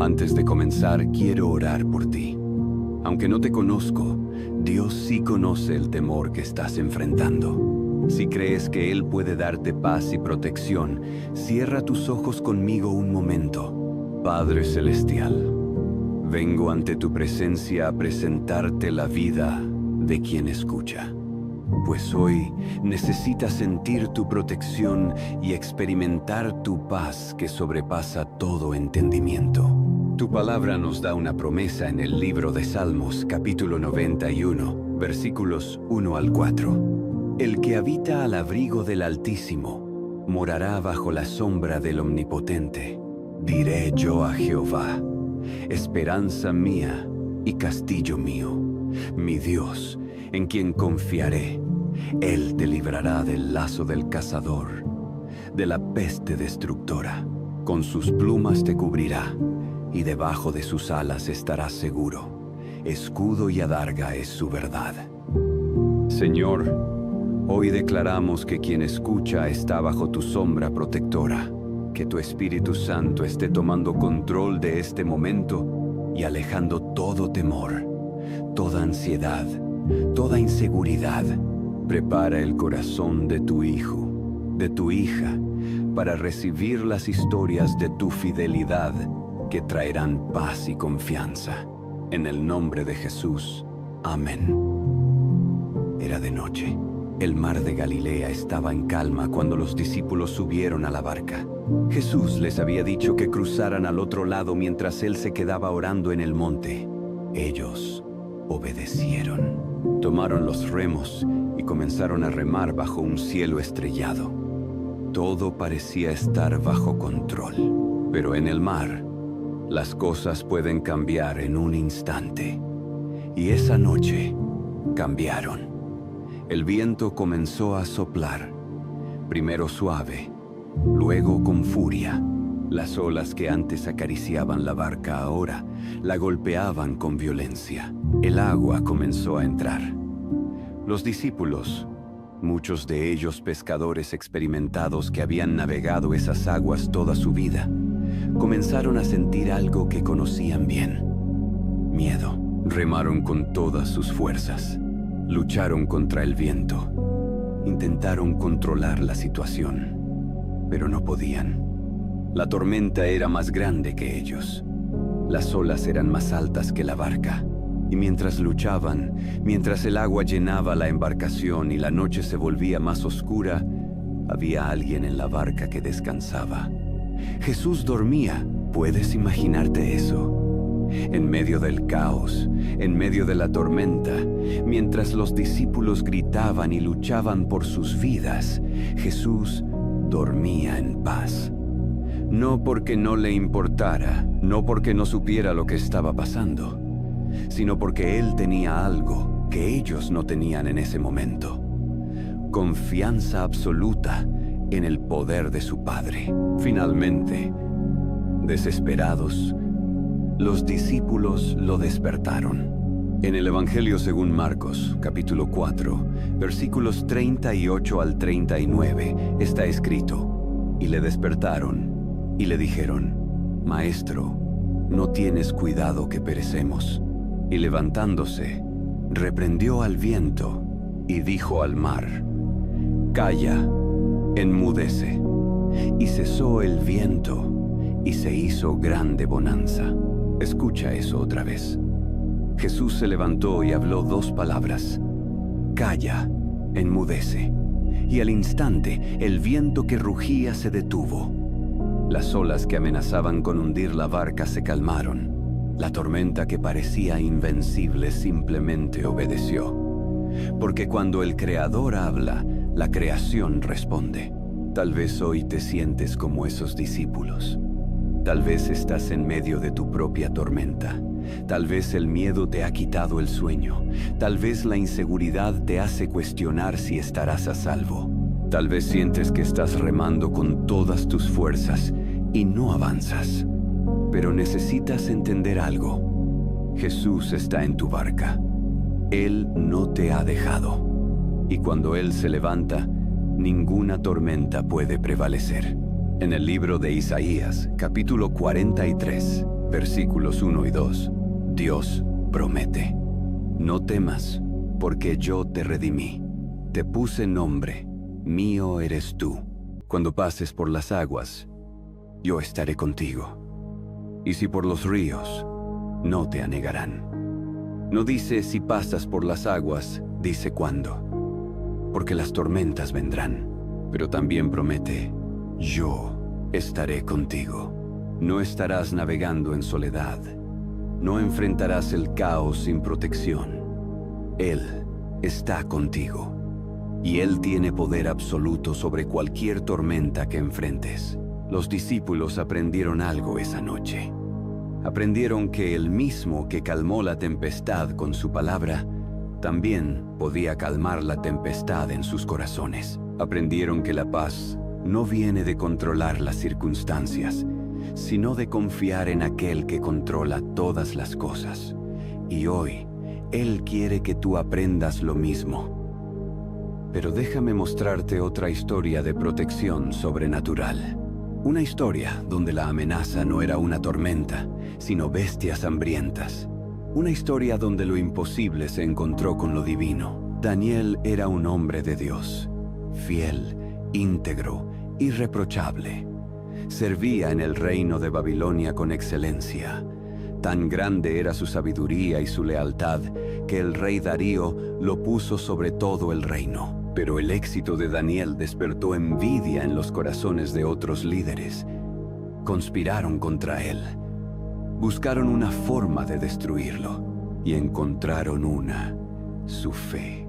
Antes de comenzar, quiero orar por ti. Aunque no te conozco, Dios sí conoce el temor que estás enfrentando. Si crees que Él puede darte paz y protección, cierra tus ojos conmigo un momento. Padre Celestial, vengo ante tu presencia a presentarte la vida de quien escucha. Pues hoy necesitas sentir tu protección y experimentar tu paz que sobrepasa todo entendimiento. Tu palabra nos da una promesa en el libro de Salmos, capítulo 91, versículos 1 al 4. El que habita al abrigo del Altísimo morará bajo la sombra del Omnipotente. Diré yo a Jehová, esperanza mía y castillo mío, mi Dios, en quien confiaré. Él te librará del lazo del cazador, de la peste destructora. Con sus plumas te cubrirá, y debajo de sus alas estarás seguro. Escudo y adarga es su verdad. Señor, hoy declaramos que quien escucha está bajo tu sombra protectora. Que tu Espíritu Santo esté tomando control de este momento y alejando todo temor, toda ansiedad, toda inseguridad. Prepara el corazón de tu hijo, de tu hija, para recibir las historias de tu fidelidad que traerán paz y confianza. En el nombre de Jesús. Amén. Era de noche. El mar de Galilea estaba en calma cuando los discípulos subieron a la barca. Jesús les había dicho que cruzaran al otro lado mientras Él se quedaba orando en el monte. Ellos obedecieron. Tomaron los remos y comenzaron a remar bajo un cielo estrellado. Todo parecía estar bajo control, pero en el mar, las cosas pueden cambiar en un instante. Y esa noche, cambiaron. El viento comenzó a soplar, primero suave, luego con furia. Las olas que antes acariciaban la barca ahora la golpeaban con violencia. El agua comenzó a entrar. Los discípulos, muchos de ellos pescadores experimentados que habían navegado esas aguas toda su vida, comenzaron a sentir algo que conocían bien: miedo. Remaron con todas sus fuerzas, lucharon contra el viento, intentaron controlar la situación, pero no podían. La tormenta era más grande que ellos, las olas eran más altas que la barca. Y mientras luchaban, mientras el agua llenaba la embarcación y la noche se volvía más oscura, había alguien en la barca que descansaba. Jesús dormía. ¿Puedes imaginarte eso? En medio del caos, en medio de la tormenta, mientras los discípulos gritaban y luchaban por sus vidas, Jesús dormía en paz. No porque no le importara, no porque no supiera lo que estaba pasando, sino porque Él tenía algo que ellos no tenían en ese momento: confianza absoluta en el poder de su Padre. Finalmente, desesperados, los discípulos lo despertaron. En el Evangelio según Marcos, capítulo 4, versículos 38 al 39, está escrito: Y le despertaron y le dijeron: Maestro, ¿no tienes cuidado que perecemos? Y levantándose, reprendió al viento y dijo al mar: Calla, enmudece. Y cesó el viento y se hizo grande bonanza. Escucha eso otra vez. Jesús se levantó y habló dos palabras: Calla, enmudece. Y al instante el viento que rugía se detuvo. Las olas que amenazaban con hundir la barca se calmaron. La tormenta que parecía invencible simplemente obedeció. Porque cuando el Creador habla, la creación responde. Tal vez hoy te sientes como esos discípulos. Tal vez estás en medio de tu propia tormenta. Tal vez el miedo te ha quitado el sueño. Tal vez la inseguridad te hace cuestionar si estarás a salvo. Tal vez sientes que estás remando con todas tus fuerzas y no avanzas. Pero necesitas entender algo: Jesús está en tu barca. Él no te ha dejado. Y cuando Él se levanta, ninguna tormenta puede prevalecer. En el libro de Isaías, capítulo 43, Versículos 1 y 2. Dios promete: no temas, porque yo te redimí. Te puse nombre, mío eres tú. Cuando pases por las aguas, yo estaré contigo. Y si por los ríos, no te anegarán. No dice si pasas por las aguas, dice cuándo. Porque las tormentas vendrán. Pero también promete: yo estaré contigo. No estarás navegando en soledad. No enfrentarás el caos sin protección. Él está contigo. Y Él tiene poder absoluto sobre cualquier tormenta que enfrentes. Los discípulos aprendieron algo esa noche. Aprendieron que el mismo que calmó la tempestad con su palabra, también podía calmar la tempestad en sus corazones. Aprendieron que la paz no viene de controlar las circunstancias, sino de confiar en aquel que controla todas las cosas. Y hoy, Él quiere que tú aprendas lo mismo. Pero déjame mostrarte otra historia de protección sobrenatural. Una historia donde la amenaza no era una tormenta, sino bestias hambrientas. Una historia donde lo imposible se encontró con lo divino. Daniel era un hombre de Dios, fiel, íntegro, irreprochable. Servía en el reino de Babilonia con excelencia. Tan grande era su sabiduría y su lealtad que el rey Darío lo puso sobre todo el reino. Pero el éxito de Daniel despertó envidia en los corazones de otros líderes. Conspiraron contra él. Buscaron una forma de destruirlo y encontraron una: su fe.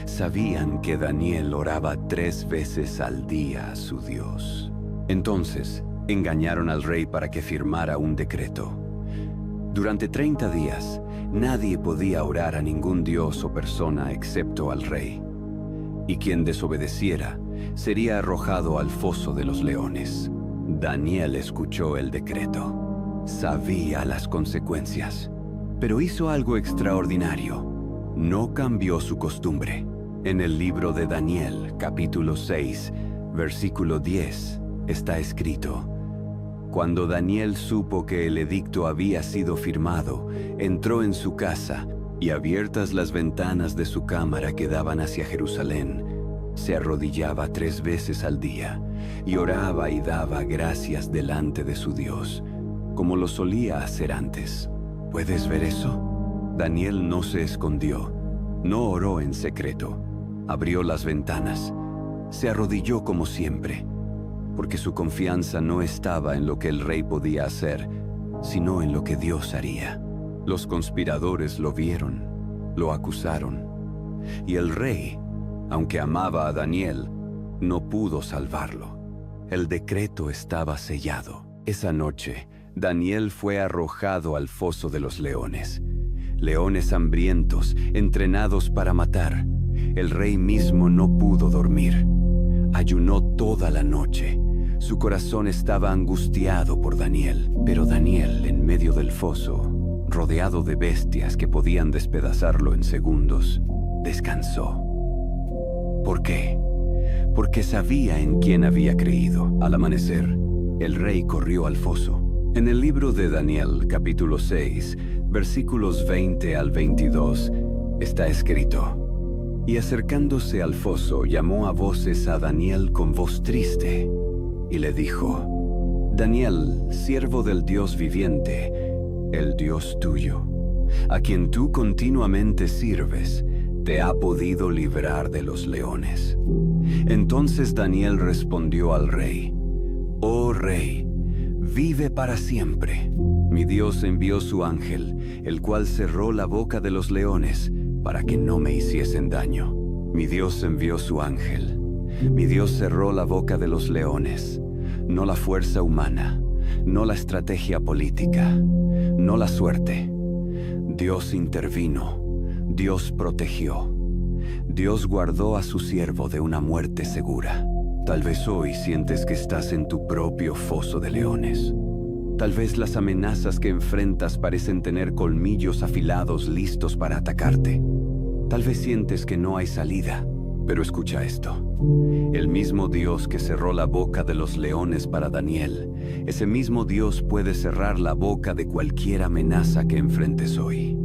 Sabían que Daniel oraba 3 veces al día a su Dios. Entonces, engañaron al rey para que firmara un decreto. Durante 30 días, nadie podía orar a ningún dios o persona excepto al rey. Y quien desobedeciera sería arrojado al foso de los leones. Daniel escuchó el decreto. Sabía las consecuencias, pero hizo algo extraordinario. No cambió su costumbre. En el libro de Daniel, capítulo 6, versículo 10, está escrito: cuando Daniel supo que el edicto había sido firmado, entró en su casa y, abiertas las ventanas de su cámara que daban hacia Jerusalén, se arrodillaba 3 veces al día y oraba y daba gracias delante de su Dios, como lo solía hacer antes. ¿Puedes ver eso? Daniel no se escondió, no oró en secreto, abrió las ventanas, se arrodilló como siempre, porque su confianza no estaba en lo que el rey podía hacer, sino en lo que Dios haría. Los conspiradores lo vieron, lo acusaron, y el rey, aunque amaba a Daniel, no pudo salvarlo. El decreto estaba sellado. Esa noche, Daniel fue arrojado al foso de los leones. Leones hambrientos, entrenados para matar. El rey mismo no pudo dormir. Ayunó toda la noche. Su corazón estaba angustiado por Daniel. Pero Daniel, en medio del foso, rodeado de bestias que podían despedazarlo en segundos, descansó. ¿Por qué? Porque sabía en quién había creído. Al amanecer, el rey corrió al foso. En el libro de Daniel, capítulo 6, versículos 20 al 22, está escrito: y acercándose al foso, llamó a voces a Daniel con voz triste, y le dijo: Daniel, siervo del Dios viviente, el Dios tuyo, a quien tú continuamente sirves, te ha podido librar de los leones. Entonces Daniel respondió al rey: Oh rey, vive para siempre. Mi Dios envió su ángel, el cual cerró la boca de los leones para que no me hiciesen daño. Mi Dios envió su ángel. Mi Dios cerró la boca de los leones. No la fuerza humana, no la estrategia política, no la suerte. Dios intervino. Dios protegió. Dios guardó a su siervo de una muerte segura. Tal vez hoy sientes que estás en tu propio foso de leones. Tal vez las amenazas que enfrentas parecen tener colmillos afilados listos para atacarte. Tal vez sientes que no hay salida, Pero escucha esto. El mismo Dios que cerró la boca de los leones para Daniel, ese mismo Dios puede cerrar la boca de cualquier amenaza que enfrentes hoy.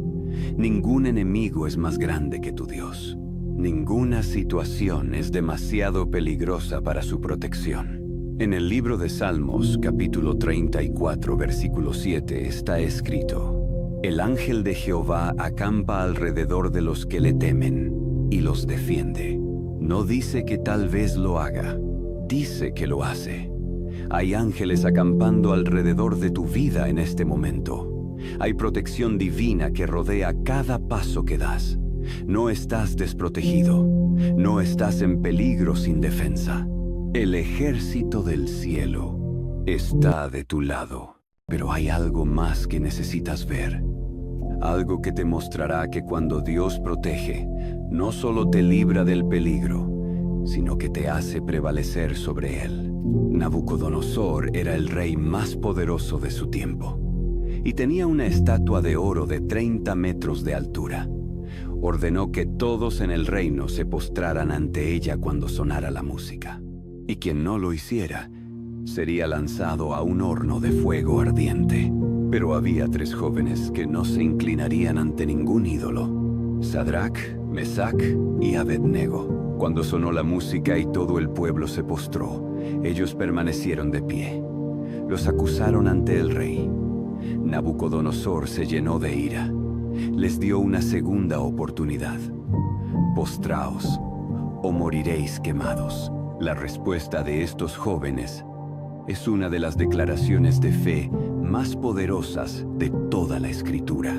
Ningún enemigo es más grande que tu Dios. Ninguna situación es demasiado peligrosa para su protección. En el libro de Salmos, capítulo 34, versículo 7, está escrito: El ángel de Jehová acampa alrededor de los que le temen y los defiende. No dice que tal vez lo haga, dice que lo hace. Hay ángeles acampando alrededor de tu vida en este momento. Hay protección divina que rodea cada paso que das. No estás desprotegido, no estás en peligro sin defensa. El ejército del cielo está de tu lado. Pero hay algo más que necesitas ver. Algo que te mostrará que cuando Dios protege, no solo te libra del peligro, sino que te hace prevalecer sobre él. Nabucodonosor era el rey más poderoso de su tiempo, y tenía una estatua de oro de 30 metros de altura. Ordenó que todos en el reino se postraran ante ella cuando sonara la música, y quien no lo hiciera, sería lanzado a un horno de fuego ardiente. Pero había 3 jóvenes que no se inclinarían ante ningún ídolo: Sadrach, Mesach y Abednego. Cuando sonó la música y todo el pueblo se postró, ellos permanecieron de pie. Los acusaron ante el rey. Nabucodonosor se llenó de ira. Les dio una segunda oportunidad: postraos o moriréis quemados. La respuesta de estos jóvenes es una de las declaraciones de fe más poderosas de toda la Escritura.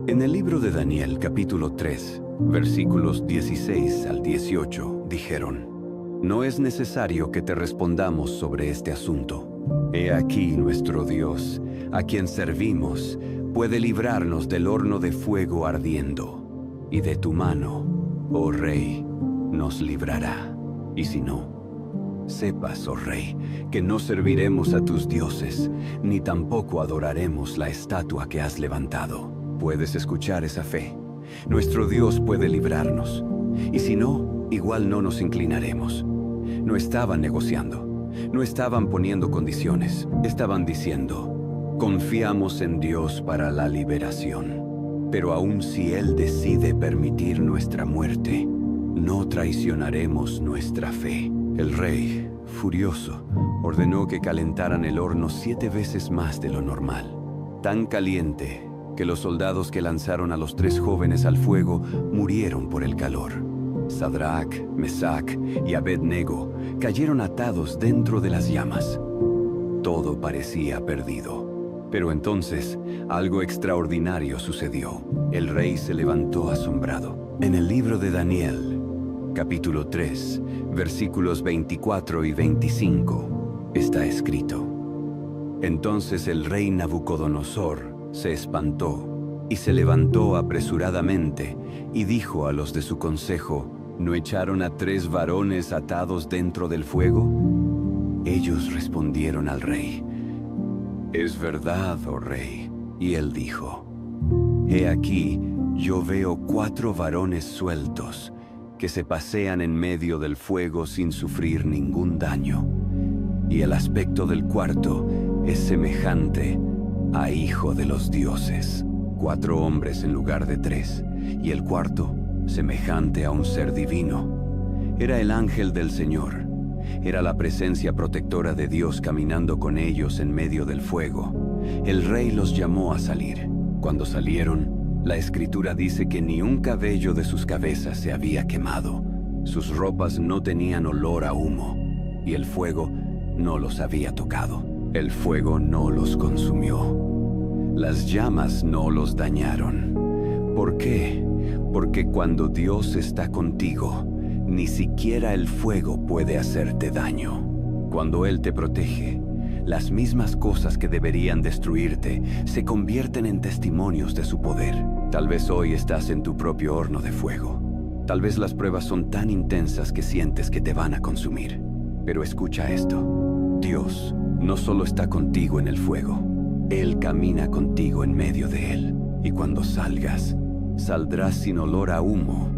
En el libro de Daniel, capítulo 3, versículos 16 al 18, dijeron: No es necesario que te respondamos sobre este asunto. He aquí nuestro Dios, a quien servimos, puede librarnos del horno de fuego ardiendo, y de tu mano, oh Rey, nos librará. Y si no, sepas, oh Rey, que no serviremos a tus dioses, ni tampoco adoraremos la estatua que has levantado. Puedes escuchar esa fe. Nuestro Dios puede librarnos, y si no, igual no nos inclinaremos. No estaban negociando, no estaban poniendo condiciones, estaban diciendo: confiamos en Dios para la liberación, pero aun si Él decide permitir nuestra muerte, no traicionaremos nuestra fe. El rey, furioso, ordenó que calentaran el horno 7 veces más de lo normal. Tan caliente que los soldados que lanzaron a los 3 jóvenes al fuego murieron por el calor. Sadrach, Mesach y Abednego cayeron atados dentro de las llamas. Todo parecía perdido. Pero entonces, algo extraordinario sucedió. El rey se levantó asombrado. En el libro de Daniel, capítulo 3, versículos 24 y 25, está escrito: Entonces el rey Nabucodonosor se espantó y se levantó apresuradamente y dijo a los de su consejo: ¿No echaron a 3 varones atados dentro del fuego? Ellos respondieron al rey: Es verdad, oh rey. Y él dijo: He aquí, yo veo 4 varones sueltos que se pasean en medio del fuego sin sufrir ningún daño, y el aspecto del cuarto es semejante a hijo de los dioses. 4 hombres en lugar de 3, y el cuarto semejante a un ser divino. Era el ángel del Señor. Era la presencia protectora de Dios caminando con ellos en medio del fuego. El rey los llamó a salir. Cuando salieron, la Escritura dice que ni un cabello de sus cabezas se había quemado. Sus ropas no tenían olor a humo, y el fuego no los había tocado. El fuego no los consumió. Las llamas no los dañaron. ¿Por qué? Porque cuando Dios está contigo, ni siquiera el fuego puede hacerte daño. Cuando Él te protege, las mismas cosas que deberían destruirte se convierten en testimonios de su poder. Tal vez hoy estás en tu propio horno de fuego. Tal vez las pruebas son tan intensas que sientes que te van a consumir. Pero escucha esto: Dios no solo está contigo en el fuego, Él camina contigo en medio de él. Y cuando salgas, saldrás sin olor a humo,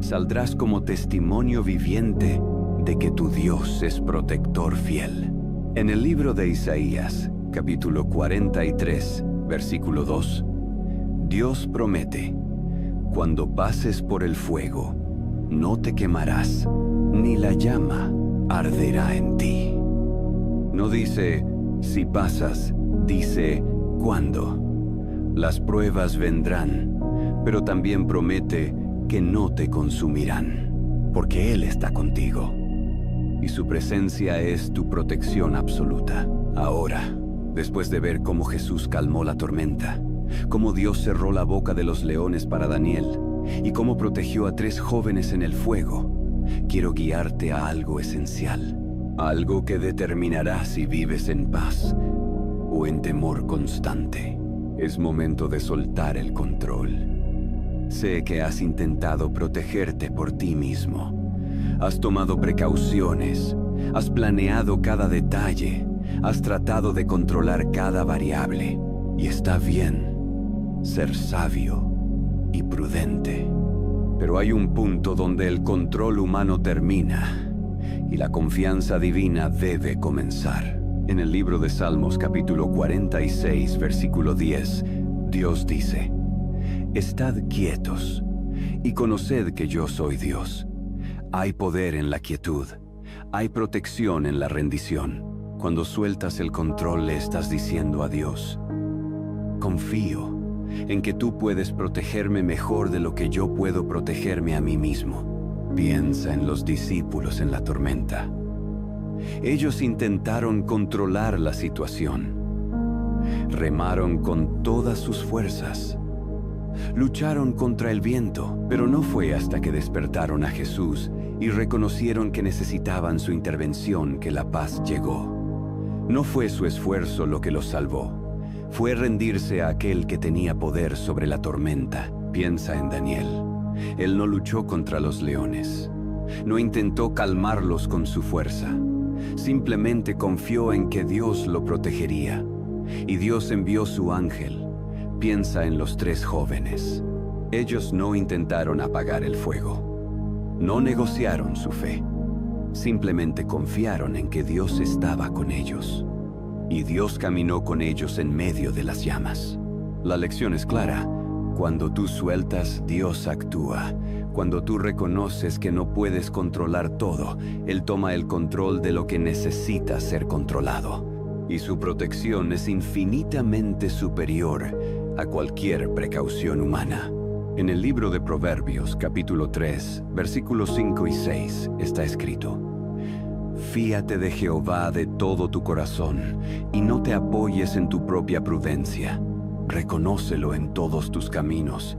Saldrás como testimonio viviente de que tu Dios es protector fiel. En el libro de Isaías, capítulo 43, versículo 2, Dios promete: cuando pases por el fuego, no te quemarás, ni la llama arderá en ti. No dice si pasas, dice cuándo. Las pruebas vendrán, pero también promete que no te consumirán, porque Él está contigo, y su presencia es tu protección absoluta. Ahora, después de ver cómo Jesús calmó la tormenta, cómo Dios cerró la boca de los leones para Daniel, y cómo protegió a 3 jóvenes en el fuego, quiero guiarte a algo esencial, algo que determinará si vives en paz o en temor constante. Es momento de soltar el control. Sé que has intentado protegerte por ti mismo. Has tomado precauciones, has planeado cada detalle, has tratado de controlar cada variable. Y está bien ser sabio y prudente. Pero hay un punto donde el control humano termina y la confianza divina debe comenzar. En el libro de Salmos capítulo 46, versículo 10, Dios dice: estad quietos y conoced que yo soy Dios. Hay poder en la quietud, hay protección en la rendición. Cuando sueltas el control, le estás diciendo a Dios: confío en que tú puedes protegerme mejor de lo que yo puedo protegerme a mí mismo. Piensa en los discípulos en la tormenta. Ellos intentaron controlar la situación. Remaron con todas sus fuerzas. Lucharon contra el viento, pero no fue hasta que despertaron a Jesús y reconocieron que necesitaban su intervención que la paz llegó. No fue su esfuerzo lo que los salvó. Fue rendirse a aquel que tenía poder sobre la tormenta. Piensa en Daniel. Él no luchó contra los leones. No intentó calmarlos con su fuerza. Simplemente confió en que Dios lo protegería. Y Dios envió su ángel. Piensa en los 3 jóvenes. Ellos no intentaron apagar el fuego. No negociaron su fe. Simplemente confiaron en que Dios estaba con ellos. Y Dios caminó con ellos en medio de las llamas. La lección es clara. Cuando tú sueltas, Dios actúa. Cuando tú reconoces que no puedes controlar todo, Él toma el control de lo que necesita ser controlado. Y su protección es infinitamente superior a cualquier precaución humana. En el libro de Proverbios, capítulo 3, versículos 5 y 6, está escrito: fíate de Jehová de todo tu corazón, y no te apoyes en tu propia prudencia. Reconócelo en todos tus caminos,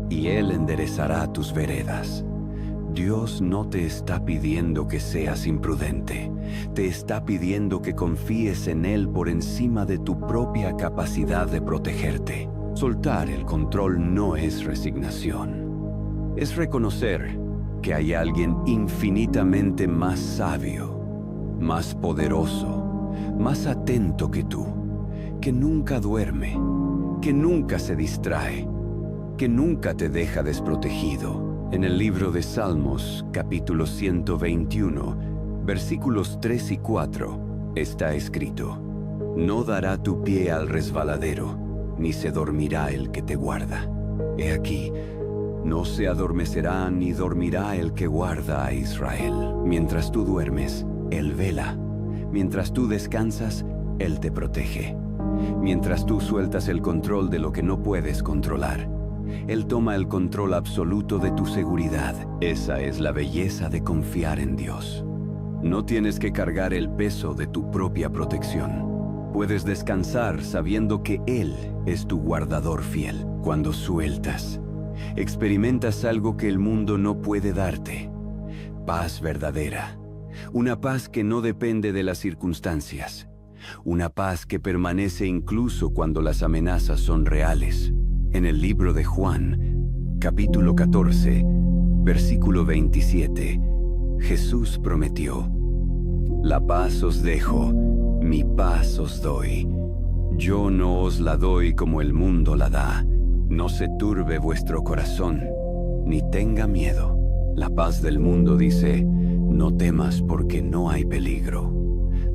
y Él enderezará tus veredas. Dios no te está pidiendo que seas imprudente. Te está pidiendo que confíes en Él por encima de tu propia capacidad de protegerte. Soltar el control no es resignación. Es reconocer que hay alguien infinitamente más sabio, más poderoso, más atento que tú, que nunca duerme, que nunca se distrae, que nunca te deja desprotegido. En el libro de Salmos, capítulo 121, versículos 3 y 4, está escrito: no dará tu pie al resbaladero, ni se dormirá el que te guarda. He aquí, no se adormecerá ni dormirá el que guarda a Israel. Mientras tú duermes, Él vela. Mientras tú descansas, Él te protege. Mientras tú sueltas el control de lo que no puedes controlar, Él toma el control absoluto de tu seguridad. Esa es la belleza de confiar en Dios. No tienes que cargar el peso de tu propia protección. Puedes descansar sabiendo que Él es tu guardador fiel. Cuando sueltas, experimentas algo que el mundo no puede darte: paz verdadera. Una paz que no depende de las circunstancias. Una paz que permanece incluso cuando las amenazas son reales. En el libro de Juan, capítulo 14, versículo 27, Jesús prometió: la paz os dejo, mi paz os doy. Yo no os la doy como el mundo la da. No se turbe vuestro corazón, ni tenga miedo. La paz del mundo dice, no temas porque no hay peligro.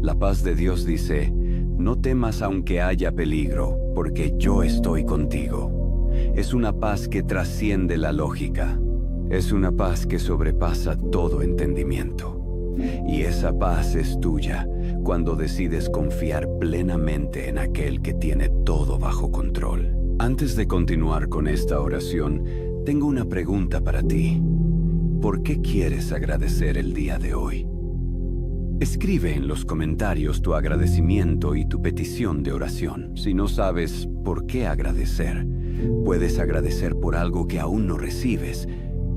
La paz de Dios dice, no temas aunque haya peligro, porque yo estoy contigo. Es una paz que trasciende la lógica. Es una paz que sobrepasa todo entendimiento. Y esa paz es tuya cuando decides confiar plenamente en aquel que tiene todo bajo control. Antes de continuar con esta oración, tengo una pregunta para ti. ¿Por qué quieres agradecer el día de hoy? Escribe en los comentarios tu agradecimiento y tu petición de oración. Si no sabes por qué agradecer, puedes agradecer por algo que aún no recibes,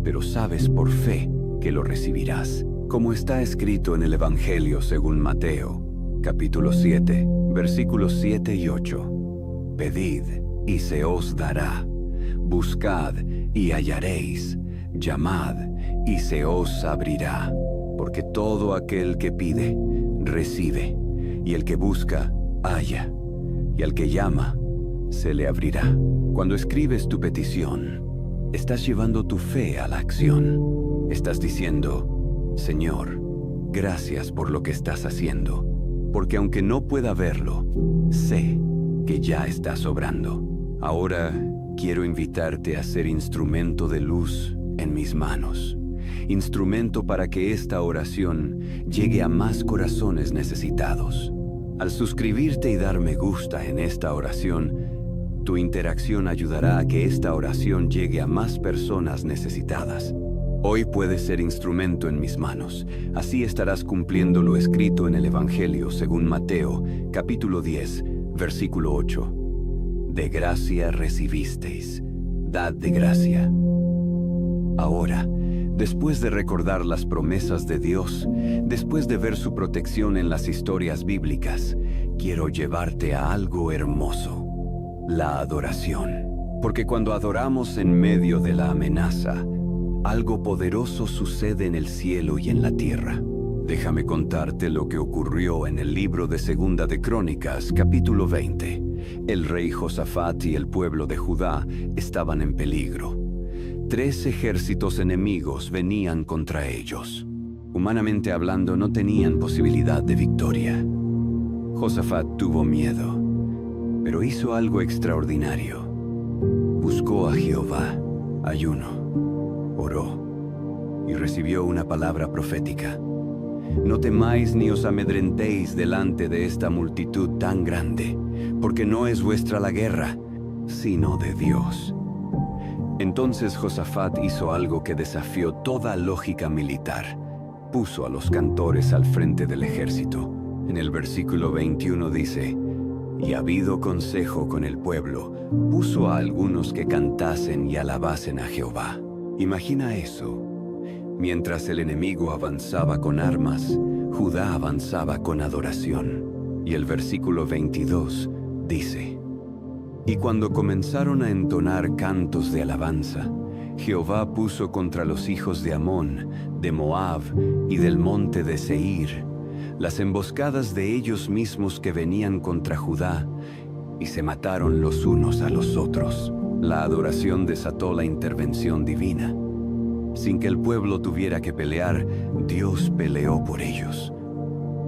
pero sabes por fe que lo recibirás. Como está escrito en el Evangelio según Mateo, capítulo 7, versículos 7 y 8. Pedid y se os dará. Buscad y hallaréis. Llamad y se os abrirá. Porque todo aquel que pide, recibe. Y el que busca, halla. Y al que llama, se le abrirá. Cuando escribes tu petición, estás llevando tu fe a la acción. Estás diciendo, Señor, gracias por lo que estás haciendo, porque aunque no pueda verlo, sé que ya estás obrando. Ahora quiero invitarte a ser instrumento de luz en mis manos, instrumento para que esta oración llegue a más corazones necesitados. Al suscribirte y dar me gusta en esta oración, tu interacción ayudará a que esta oración llegue a más personas necesitadas. Hoy puedes ser instrumento en mis manos. Así estarás cumpliendo lo escrito en el Evangelio según Mateo, capítulo 10, versículo 8. De gracia recibisteis, dad de gracia. Ahora, después de recordar las promesas de Dios, después de ver su protección en las historias bíblicas, quiero llevarte a algo hermoso, la adoración. Porque cuando adoramos en medio de la amenaza, algo poderoso sucede en el cielo y en la tierra. Déjame contarte lo que ocurrió en el libro de Segunda de Crónicas, capítulo 20. El rey Josafat y el pueblo de Judá estaban en peligro. 3 ejércitos enemigos venían contra ellos. Humanamente hablando, no tenían posibilidad de victoria. Josafat tuvo miedo, pero hizo algo extraordinario. Buscó a Jehová, ayuno. Oró y recibió una palabra profética. No temáis ni os amedrentéis delante de esta multitud tan grande, porque no es vuestra la guerra, sino de Dios. Entonces Josafat hizo algo que desafió toda lógica militar. Puso a los cantores al frente del ejército. En el versículo 21 dice, y habido consejo con el pueblo, puso a algunos que cantasen y alabasen a Jehová. Imagina eso. Mientras el enemigo avanzaba con armas, Judá avanzaba con adoración. Y el versículo 22 dice, y cuando comenzaron a entonar cantos de alabanza, Jehová puso contra los hijos de Amón, de Moab y del monte de Seir, las emboscadas de ellos mismos que venían contra Judá, y se mataron los unos a los otros. La adoración desató la intervención divina. Sin que el pueblo tuviera que pelear, Dios peleó por ellos.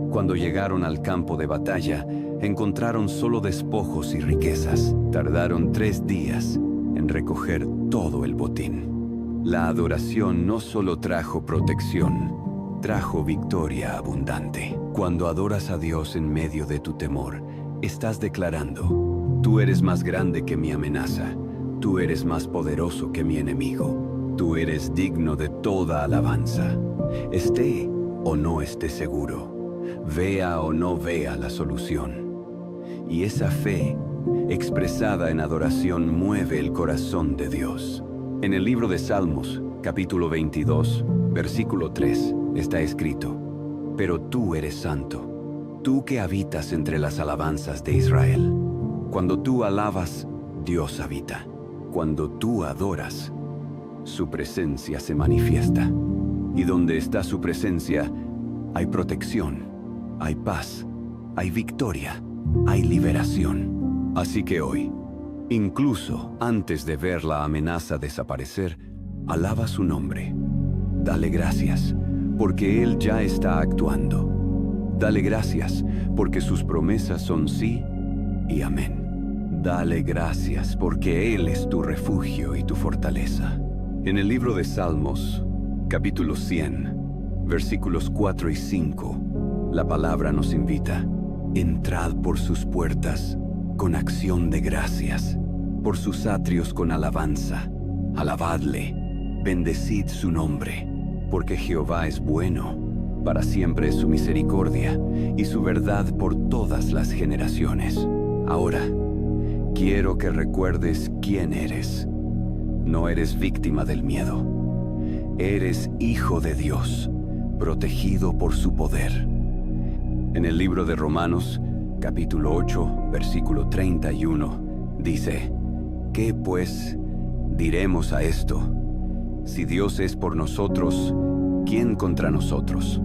Cuando llegaron al campo de batalla, encontraron solo despojos y riquezas. Tardaron 3 días en recoger todo el botín. La adoración no solo trajo protección, trajo victoria abundante. Cuando adoras a Dios en medio de tu temor, estás declarando, tú eres más grande que mi amenaza, tú eres más poderoso que mi enemigo, tú eres digno de toda alabanza. Esté o no esté seguro, vea o no vea la solución. Y esa fe, expresada en adoración, mueve el corazón de Dios. En el libro de Salmos, capítulo 22, versículo 3, está escrito, pero tú eres santo, tú que habitas entre las alabanzas de Israel. Cuando tú alabas, Dios habita. Cuando tú adoras, su presencia se manifiesta. Y donde está su presencia, hay protección, hay paz, hay victoria, hay liberación. Así que hoy, incluso antes de ver la amenaza desaparecer, alaba su nombre. Dale gracias, porque Él ya está actuando. Dale gracias, porque sus promesas son sí y amén. Dale gracias, porque Él es tu refugio y tu fortaleza. En el libro de Salmos, capítulo 100, versículos 4 y 5, la palabra nos invita: entrad por sus puertas con acción de gracias, por sus atrios con alabanza. Alabadle, bendecid su nombre, porque Jehová es bueno, para siempre es su misericordia, y su verdad por todas las generaciones. Ahora, quiero que recuerdes quién eres. No eres víctima del miedo. Eres hijo de Dios, protegido por su poder. En el libro de Romanos, capítulo 8, versículo 31, dice: ¿qué pues diremos a esto? Si Dios es por nosotros, ¿quién contra nosotros?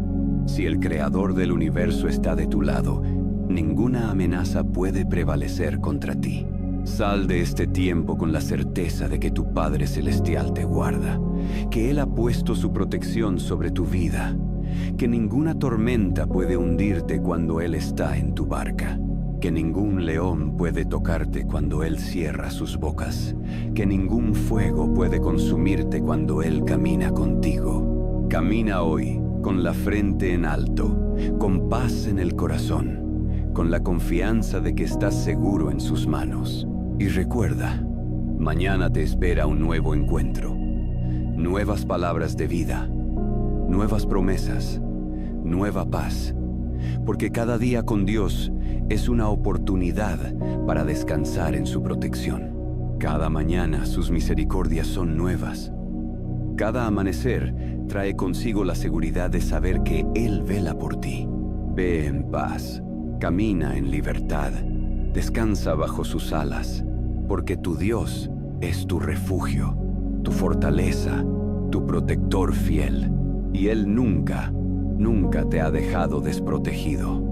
Si el Creador del universo está de tu lado, ninguna amenaza puede prevalecer contra ti. Sal de este tiempo con la certeza de que tu Padre Celestial te guarda, que Él ha puesto su protección sobre tu vida, que ninguna tormenta puede hundirte cuando Él está en tu barca, que ningún león puede tocarte cuando Él cierra sus bocas, que ningún fuego puede consumirte cuando Él camina contigo. Camina hoy con la frente en alto, con paz en el corazón, con la confianza de que estás seguro en sus manos. Y recuerda, mañana te espera un nuevo encuentro, nuevas palabras de vida, nuevas promesas, nueva paz, porque cada día con Dios es una oportunidad para descansar en su protección. Cada mañana sus misericordias son nuevas. Cada amanecer trae consigo la seguridad de saber que Él vela por ti. Ve en paz, camina en libertad, descansa bajo sus alas, porque tu Dios es tu refugio, tu fortaleza, tu protector fiel, y Él nunca te ha dejado desprotegido.